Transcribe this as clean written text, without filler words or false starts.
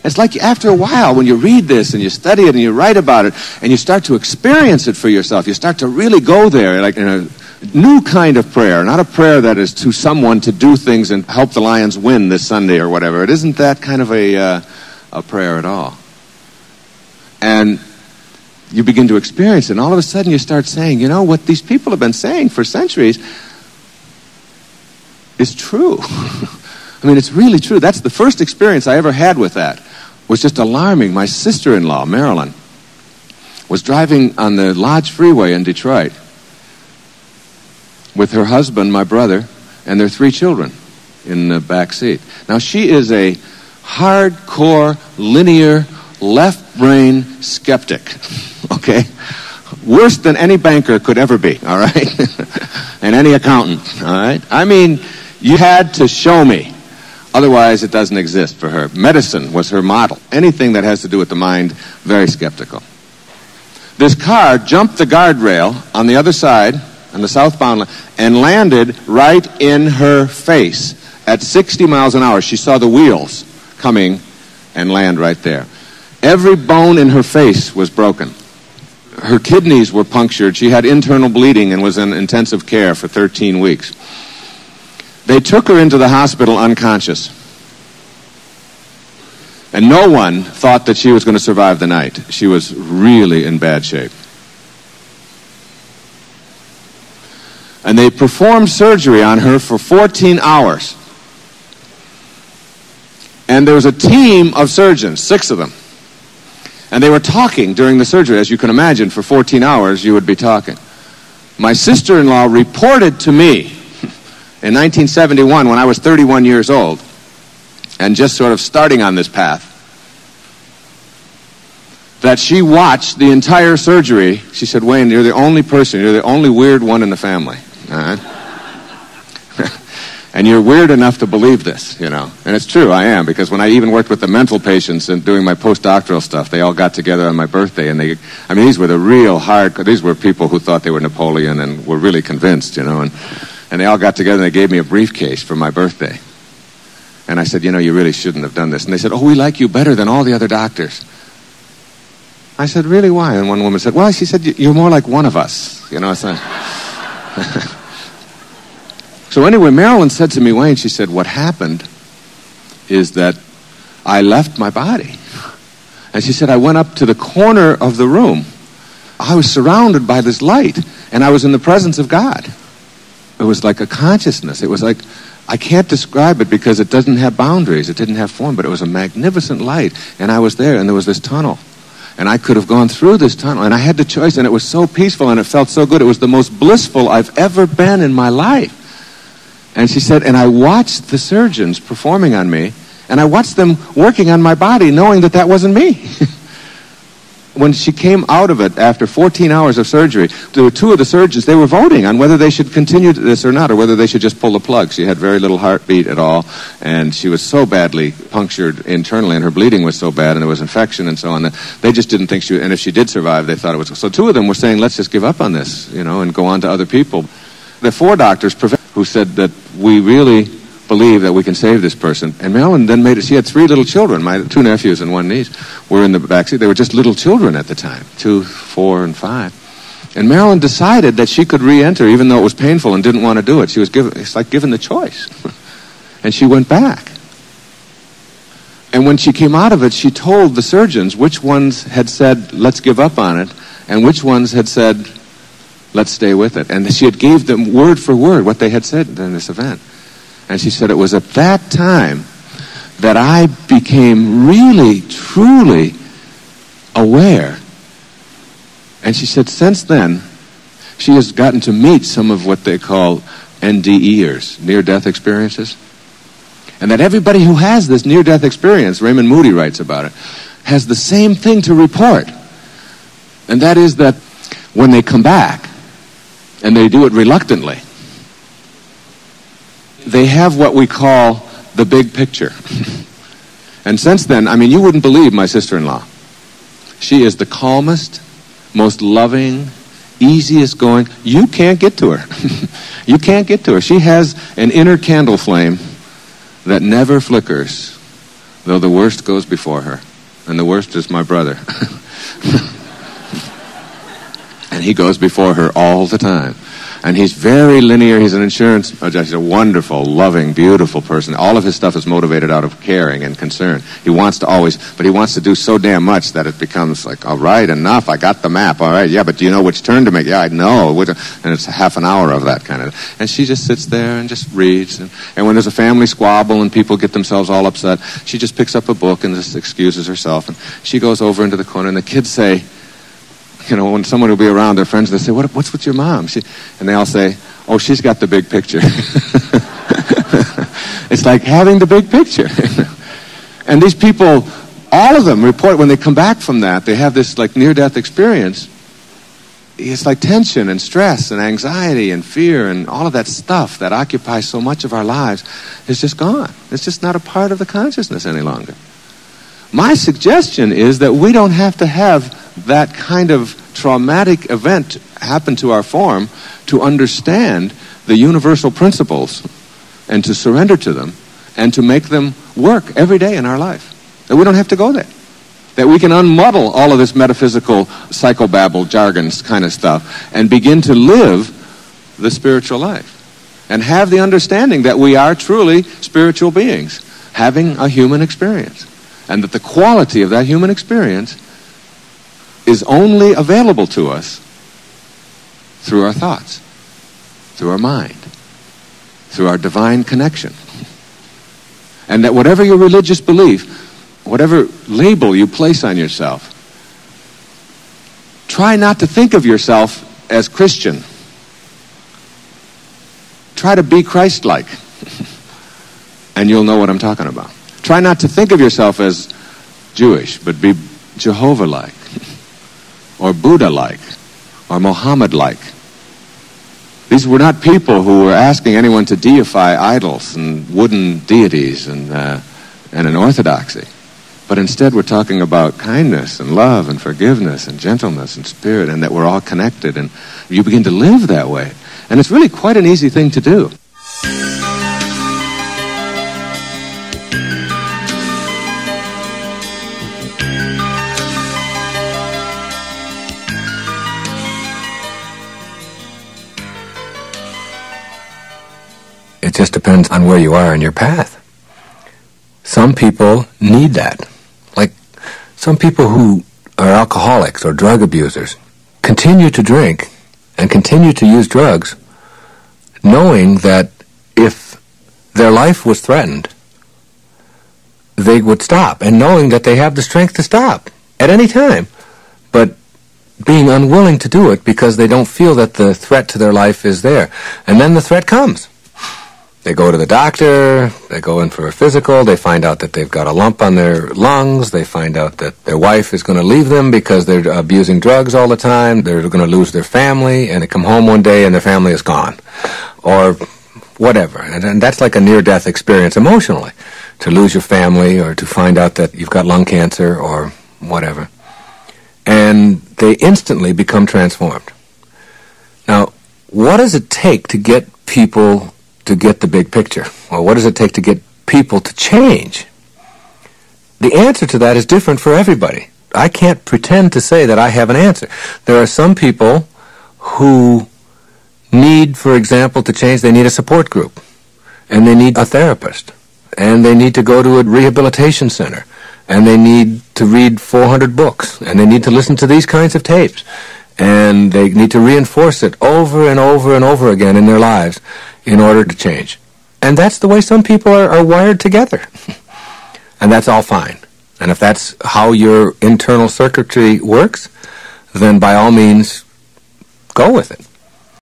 It's like after a while, when you read this and you study it and you write about it and you start to experience it for yourself, you start to really go there, like in a new kind of prayer, not a prayer that is to someone to do things and help the Lions win this Sunday or whatever. It isn't that kind of a prayer at all. And you begin to experience it, and all of a sudden you start saying, you know, what these people have been saying for centuries is true. I mean, it's really true. That's the first experience I ever had with that. It was just alarming. My sister-in-law, Marilyn, was driving on the Lodge Freeway in Detroit with her husband, my brother, and their 3 children in the back seat. Now, she is a hardcore, linear, left-brain skeptic, okay? Worse than any banker could ever be, all right? And any accountant, all right? I mean, you had to show me. Otherwise, it doesn't exist for her. Medicine was her model. Anything that has to do with the mind, very skeptical. This car jumped the guardrail on the other side, on the southbound line, and landed right in her face at 60 miles an hour. She saw the wheels coming and land right there. Every bone in her face was broken. Her kidneys were punctured. She had internal bleeding and was in intensive care for 13 weeks. They took her into the hospital unconscious. And no one thought that she was going to survive the night. She was really in bad shape. And they performed surgery on her for 14 hours. And there was a team of surgeons, 6 of them. And they were talking during the surgery. As you can imagine, for 14 hours, you would be talking. My sister-in-law reported to me in 1971, when I was 31 years old, and just sort of starting on this path, that she watched the entire surgery. She said, Wayne, you're the only person, you're the only weird one in the family. All right? And you're weird enough to believe this, you know. And it's true, I am, because when I even worked with the mental patients and doing my postdoctoral stuff, they all got together on my birthday, and these were the real these were people who thought they were Napoleon and were really convinced, you know, and they all got together and they gave me a briefcase for my birthday. And I said, you know, you really shouldn't have done this. And they said, oh, we like you better than all the other doctors. I said, really, why? And one woman said, well, she said, you're more like one of us, you know. It's not... So anyway, Marilyn said to me, Wayne, she said, what happened is that I left my body. And she said, I went up to the corner of the room. I was surrounded by this light, and I was in the presence of God. It was like a consciousness. It was like, I can't describe it because it doesn't have boundaries. It didn't have form, but it was a magnificent light. And I was there, and there was this tunnel. And I could have gone through this tunnel, and I had the choice, and it was so peaceful, and it felt so good. It was the most blissful I've ever been in my life. And she said, and I watched the surgeons performing on me, and I watched them working on my body, knowing that that wasn't me. When she came out of it after 14 hours of surgery, there were 2 of the surgeons, they were voting on whether they should continue this or not, or whether they should just pull the plug. She had very little heartbeat at all, and she was so badly punctured internally, and her bleeding was so bad, and there was infection and so on, that they just didn't think she would, and if she did survive, they thought it was. So 2 of them were saying, let's just give up on this, you know, and go on to other people. There are 4 doctors who said that we really believe that we can save this person. And Marilyn then she had 3 little children. My 2 nephews and 1 niece were in the backseat. They were just little children at the time, 2, 4, and 5. And Marilyn decided that she could re-enter even though it was painful and didn't want to do it. It's like given the choice. And she went back. And when she came out of it, she told the surgeons which ones had said, let's give up on it, and which ones had said, let's stay with it. And she had gave them word for word what they had said in this event. And she said it was at that time that I became really, truly aware. And she said since then, she has gotten to meet some of what they call NDEers, near-death experiences. And that everybody who has this near-death experience, Raymond Moody writes about it, has the same thing to report. And that is that when they come back, and they do it reluctantly, they have what we call the big picture. And since then, I mean, you wouldn't believe my sister-in-law. She is the calmest, most loving, easiest going. You can't get to her. You can't get to her. She has an inner candle flame that never flickers though the worst goes before her. And the worst is my brother. And he goes before her all the time. And he's very linear. He's an insurance judge. He's a wonderful, loving, beautiful person. All of his stuff is motivated out of caring and concern. He wants to always, but he wants to do so damn much that it becomes like, all right, enough. I got the map. All right, yeah, but do you know which turn to make? Yeah, I know. And it's half an hour of that kind of. And she just sits there and just reads. And when there's a family squabble and people get themselves all upset, she just picks up a book and just excuses herself. And she goes over into the corner, and the kids say, you know, when someone will be around, their friends, they say, what's with your mom? And they all say, oh, she's got the big picture. It's like having the big picture. And these people, all of them report when they come back from that, they have this like near-death experience. It's like tension and stress and anxiety and fear and all of that stuff that occupies so much of our lives is just gone. It's just not a part of the consciousness any longer. My suggestion is that we don't have to have that kind of traumatic event happen to our form to understand the universal principles and to surrender to them and to make them work every day in our life. That we don't have to go there. That we can unmuddle all of this metaphysical psychobabble jargons kind of stuff and begin to live the spiritual life and have the understanding that we are truly spiritual beings having a human experience, and that the quality of that human experience is only available to us through our thoughts, through our mind, through our divine connection. And that whatever your religious belief, whatever label you place on yourself, try not to think of yourself as Christian. Try to be Christ-like, and you'll know what I'm talking about. Try not to think of yourself as Jewish, but be Jehovah-like, or Buddha-like, or Muhammad-like. These were not people who were asking anyone to deify idols and wooden deities and an orthodoxy. But instead we're talking about kindness and love and forgiveness and gentleness and spirit, and that we're all connected, and you begin to live that way. And it's really quite an easy thing to do. It just depends on where you are in your path. Some people need that. Like some people who are alcoholics or drug abusers continue to drink and continue to use drugs knowing that if their life was threatened, they would stop, and knowing that they have the strength to stop at any time, but being unwilling to do it because they don't feel that the threat to their life is there. And then the threat comes. They go to the doctor, they go in for a physical, they find out that they've got a lump on their lungs, they find out that their wife is going to leave them because they're abusing drugs all the time, they're going to lose their family, and they come home one day and their family is gone. Or whatever. And that's like a near-death experience emotionally, to lose your family or to find out that you've got lung cancer or whatever. And they instantly become transformed. Now, what does it take to get people to get the big picture? Or what does it take to get people to change? The answer to that is different for everybody. I can't pretend to say that I have an answer. There are some people who need, for example, to change, they need a support group, and they need a therapist, and they need to go to a rehabilitation center, and they need to read 400 books, and they need to listen to these kinds of tapes, and they need to reinforce it over and over and over again in their lives in order to change. And that's the way some people are wired together. And that's all fine. And if that's how your internal circuitry works, then by all means, go with it.